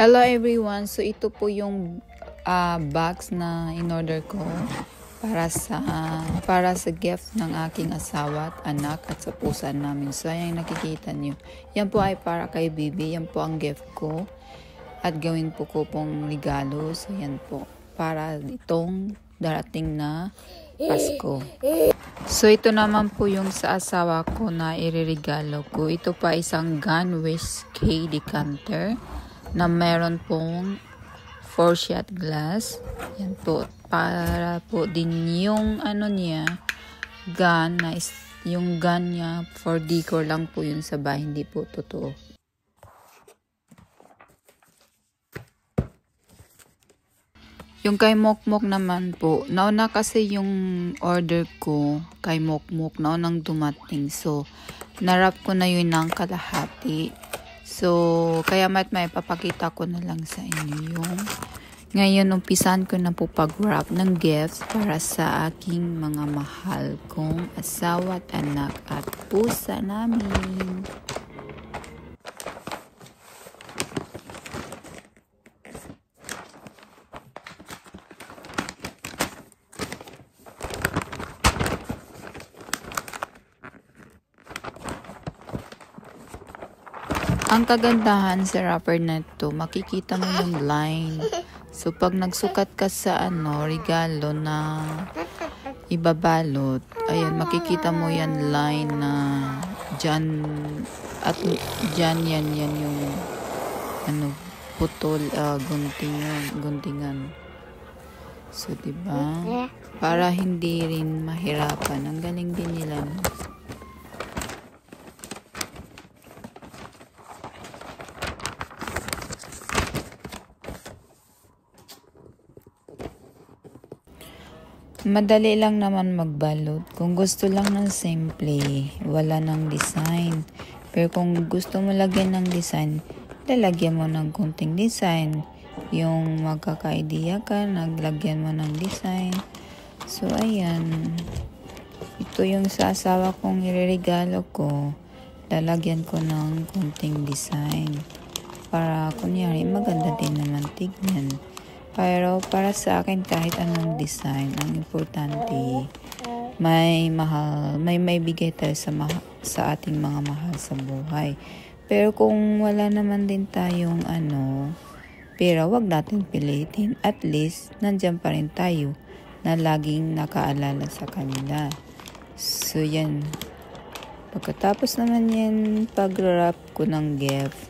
Hello everyone, so ito po yung box na in-order ko para sa gift ng aking asawa at anak at sa pusa namin. So ayan yung nakikita nyo. Yan po ay para kay Bibi, yan po ang gift ko at gawin po ko pong regalo. So yan po, para itong darating na Pasko. So ito naman po yung sa asawa ko na iririgalo ko. Ito pa isang gun whiskey decanter na meron pong 4-shot glass. Yan po, para po din yung ano niya, gun, na yung gun niya for decor lang po yun sa bahay, hindi po totoo. Yung kay Mokmok naman po, nauna kasi yung order ko kay Mokmok, naunang dumating. So, narap ko na yun ng kalahati. So, kaya may papakita ko na lang sa inyo yung ngayon umpisan ko na po pag-wrap ng gifts para sa aking mga mahal kong asawa at anak at pusa namin. Ang kagandahan sa wrapper na ito, makikita mo yung line. So, pag nagsukat ka sa regalo na ibabalot, ayan, makikita mo yan line na dyan, at dyan yan yung putol, guntingan. So, diba? Para hindi rin mahirapan. Ang galing din nila. Madali lang naman magbalot. Kung gusto lang ng simple, wala ng design. Pero kung gusto mo lagyan ng design, lalagyan mo ng kunting design. Yung magkaka-idea ka, naglagyan mo ng design. So, ayan. Ito yung sa asawa kong ireregalo ko. Lalagyan ko ng kunting design. Para, kunyari, maganda din naman tignan. Pero para sa akin, kahit anong design, ang importante, may bigay tayo sa ating mga mahal sa buhay. Pero kung wala naman din tayong pero wag natin pilitin. At least, nandyan pa rin tayo na laging nakaalala sa kanila. So, yan. Pagkatapos naman yan, pag-wrap ko ng gift,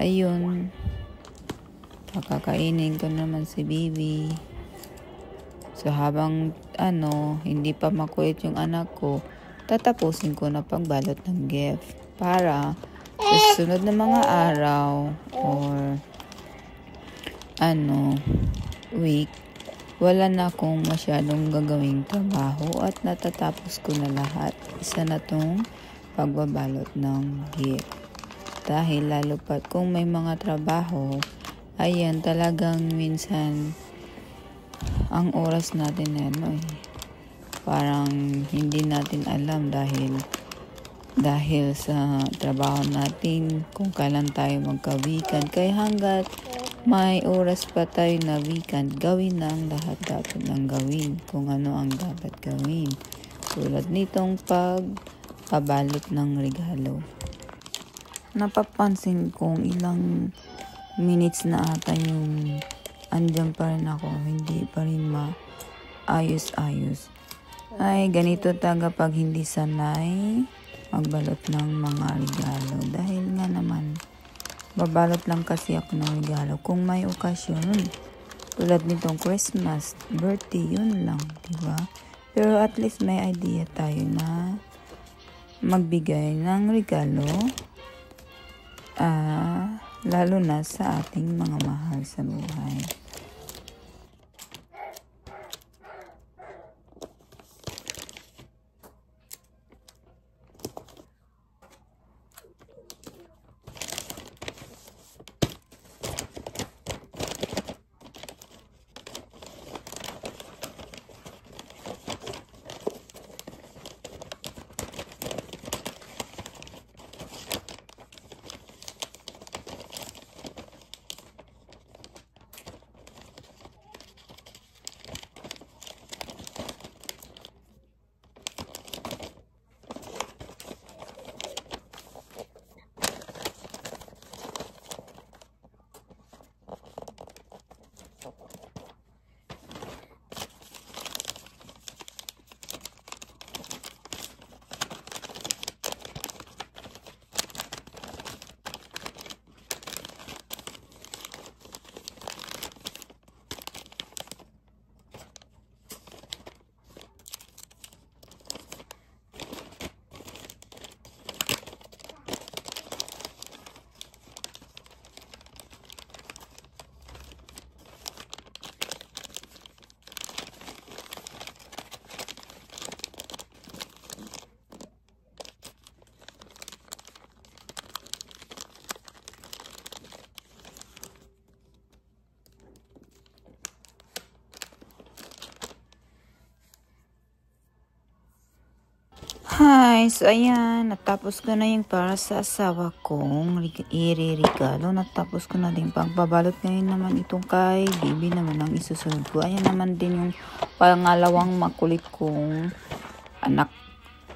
ayun, pakakainin ko naman si Bibi. So, habang hindi pa makulit yung anak ko, tatapusin ko na pagbalot ng gift para sa sunod na mga araw or week, wala na akong masyadong gagawing trabaho at natatapos ko na lahat. Isa na tong pagbabalot ng gift. Dahil lalo pat kung may mga trabaho, ayan, talagang minsan ang oras natin parang hindi natin alam dahil sa trabaho natin kung kailan tayo magka-weekend. Kaya hanggat may oras pa tayo na weekend, gawin na ang lahat dapat ng gawin kung ano ang dapat gawin. Tulad nitong pagbabalot ng regalo. Napapansin kong ilang minutes na ata yung andyan pa rin ako, hindi pa rin maayos-ayos. Ay, ganito talaga pag hindi sanay magbalot ng mga regalo. Dahil nga naman, babalot lang kasi ako ng regalo kung may okasyon. Tulad nitong Christmas, birthday, yun lang, diba? Pero at least may idea tayo na magbigay ng regalo, lalo na sa ating mga mahal sa buhay. guys, ayan, natapos ko na yung para sa asawa kong iririgalo. Natapos ko na din pagbabalot. Ngayon naman itong kay Bibi naman ang isusunod ko. Ayan naman din yung pangalawang makulit kong anak.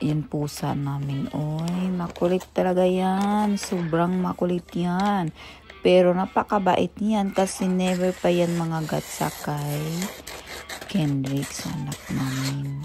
Yan pusa namin. Oy, makulit talaga yan. Sobrang makulit yan. Pero napakabait yan kasi never pa yan mga gatsa kay Kendrick sa anak namin.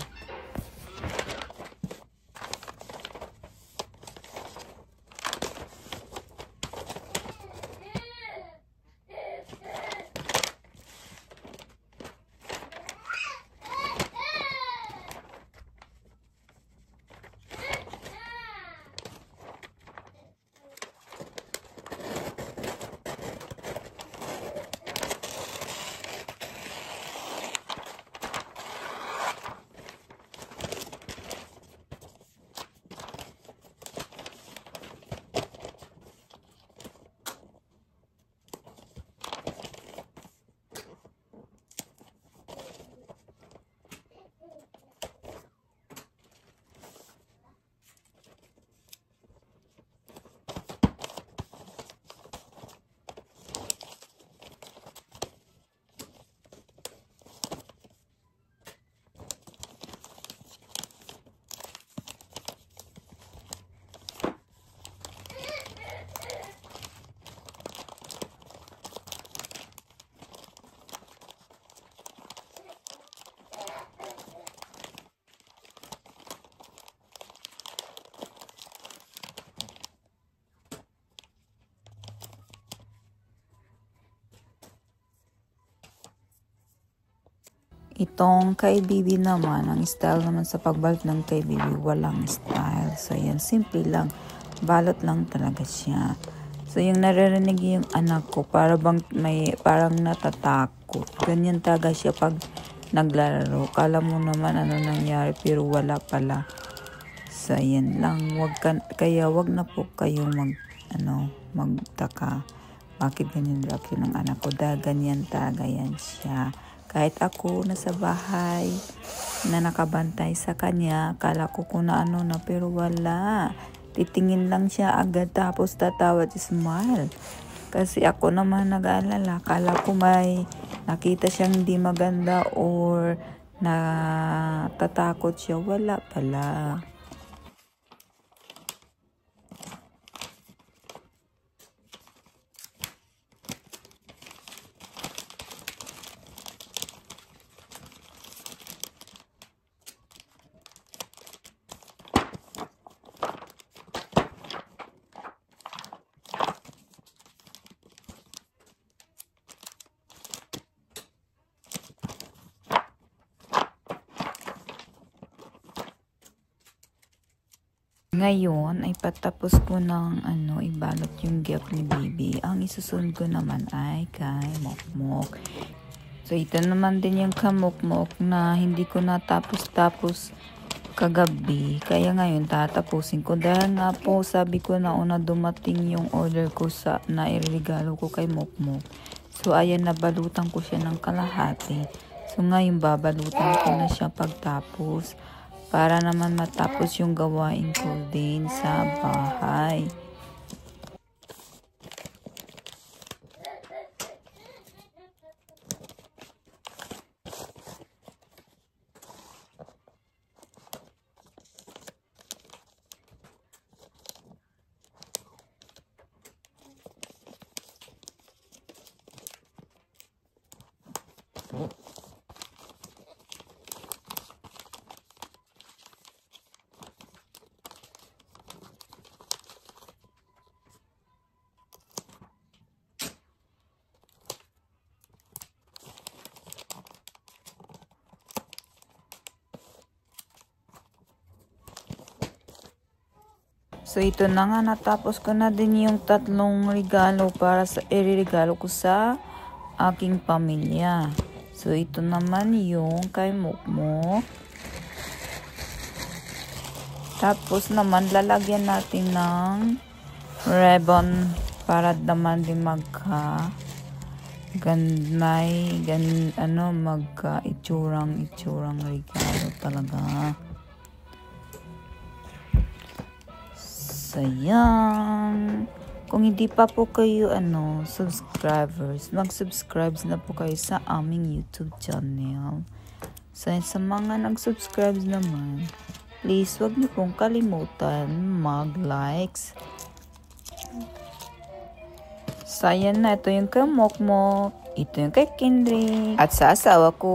Itong kay Bibi naman, ang style naman sa pagbalot ng kay Bibi, walang style. So, yan, simple lang. Balot lang talaga siya. So, yung naririnig yung anak ko, parang natatakot. Ganyan talaga siya pag naglalaro. Kala mo naman ano nangyari, pero wala pala. So, yan lang. Kaya wag na po kayo magtaka. Bakit ganyan reaction ng anak ko? Dahil ganyan talaga yan siya. Kahit ako nasa bahay na nakabantay sa kanya, akala ko kung ano na, pero wala. Titingin lang siya agad tapos tatawa at smile. Kasi ako naman nag-aalala, akala ko may nakita siyang hindi maganda or natatakot siya. Wala pala. Ngayon ay patapos ko ng ibalot yung gift ni Bibi. Ang isusunod ko naman ay kay Mokmok. So ito naman din yung kamokmok na hindi ko natapos kagabi. Kaya ngayon tatapusin ko. Dahil nga po sabi ko na una dumating yung order ko na iregalo ko kay Mokmok. So ayan, nabalutan ko siya ng kalahati. So ngayon babalutan ko na siya pagtapos. Para naman matapos yung gawain ko din sa bahay. So ito na nga, natapos ko na din yung 3 regalo para sa iririgalo ko sa aking pamilya. So ito naman yung kay Mokmok. Tapos naman lalagyan natin ng ribbon para naman din magka itsurang regalo talaga. Sayang. Kung hindi pa po kayo subscribers, mag-subscribe na po kayo sa aming YouTube channel. Sa mga nag-subscribe naman, please wag niyo pong kalimutan mag-likes. Sayang na, ito yung kay Mokmok, ito yung kay Kendrick, at sa asawa ko.